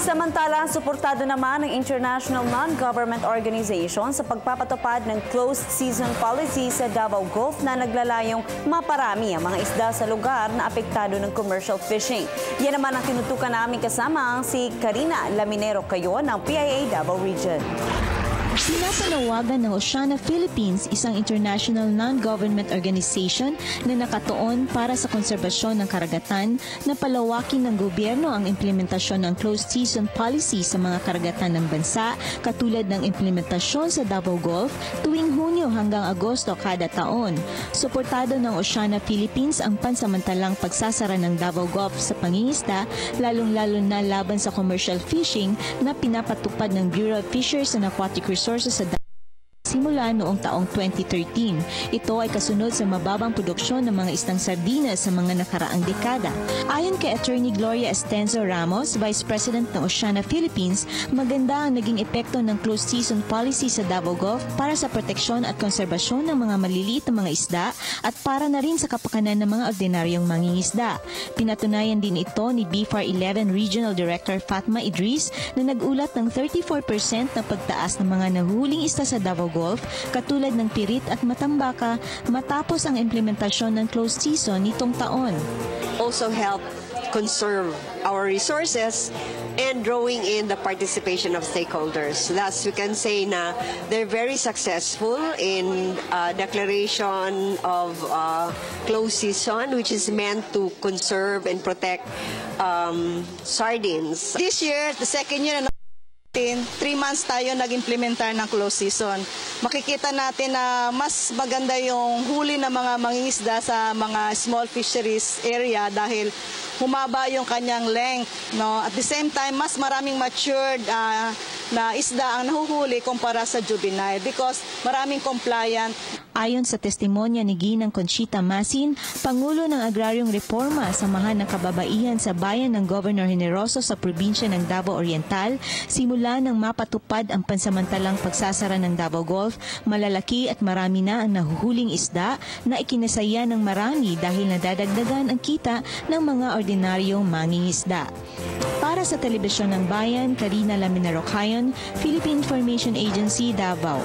Samantala, suportado naman ng international non-government organization sa pagpapatupad ng closed season policy sa Davao Gulf na naglalayong maparami ang mga isda sa lugar na apektado ng commercial fishing. Yan naman ang tinutukan namin kasama si Karina Laminero Cayon ng PIA Davao Region. Pinapanawagan ng Oceana Philippines, isang international non-government organization na nakatuon para sa konserbasyon ng karagatan, na palawakin ng gobyerno ang implementasyon ng closed season policy sa mga karagatan ng bansa, katulad ng implementasyon sa Davao Gulf tuwing Hunyo hanggang Agosto kada taon. Suportado ng Oceana Philippines ang pansamantalang pagsasara ng Davao Gulf sa pangingisda, lalong-lalo na laban sa commercial fishing na pinapatupad ng Bureau of Fisheries and Aquatic Resources sa simula noong taong 2013. Ito ay kasunod sa mababang produksyon ng mga isdang sardinas sa mga nakaraang dekada. Ayon kay Attorney Gloria Estenzo Ramos, Vice President ng Oceana Philippines, maganda ang naging epekto ng closed season policy sa Davao Gulf para sa proteksyon at konserbasyon ng mga maliliit na mga isda at para na rin sa kapakanan ng mga ordinaryong mangingisda. Pinatunayan din ito ni BFAR 11 Regional Director Fatma Idris na nag-ulat ng 34% na pagtaas ng mga nahuhuling isda sa Davao Gulf, katulad ng pirit at matambaka, matapos ang implementasyon ng closed season nitong taon. Also help conserve our resources and drawing in the participation of stakeholders. Thus, we can say na they're very successful in declaration of closed season, which is meant to conserve and protect sardines. This year, the second year, 3 months tayo nag-implementar ng closed season. Makikita natin na mas maganda yung huli ng mga mangingisda sa mga small fisheries area dahil humaba yung kanyang length. No? At the same time, mas maraming matured na isda ang nahuhuli kumpara sa juvenile because maraming compliant. Ayon sa testimonya ni Ginang Conchita Masin, Pangulo ng Agraryong Reforma, samahan ng kababaihan sa bayan ng Governor Generoso sa probinsya ng Davao Oriental, simula nang mapatupad ang pansamantalang pagsasara ng Davao Gulf, malalaki at marami na ang nahuhuling isda na ikinasaya ng marami dahil nadadagdagan ang kita ng mga ordinaryong mangingisda. Para sa Telebisyon ng Bayan, Karina Laminero Cayon, Philippine Information Agency, Davao.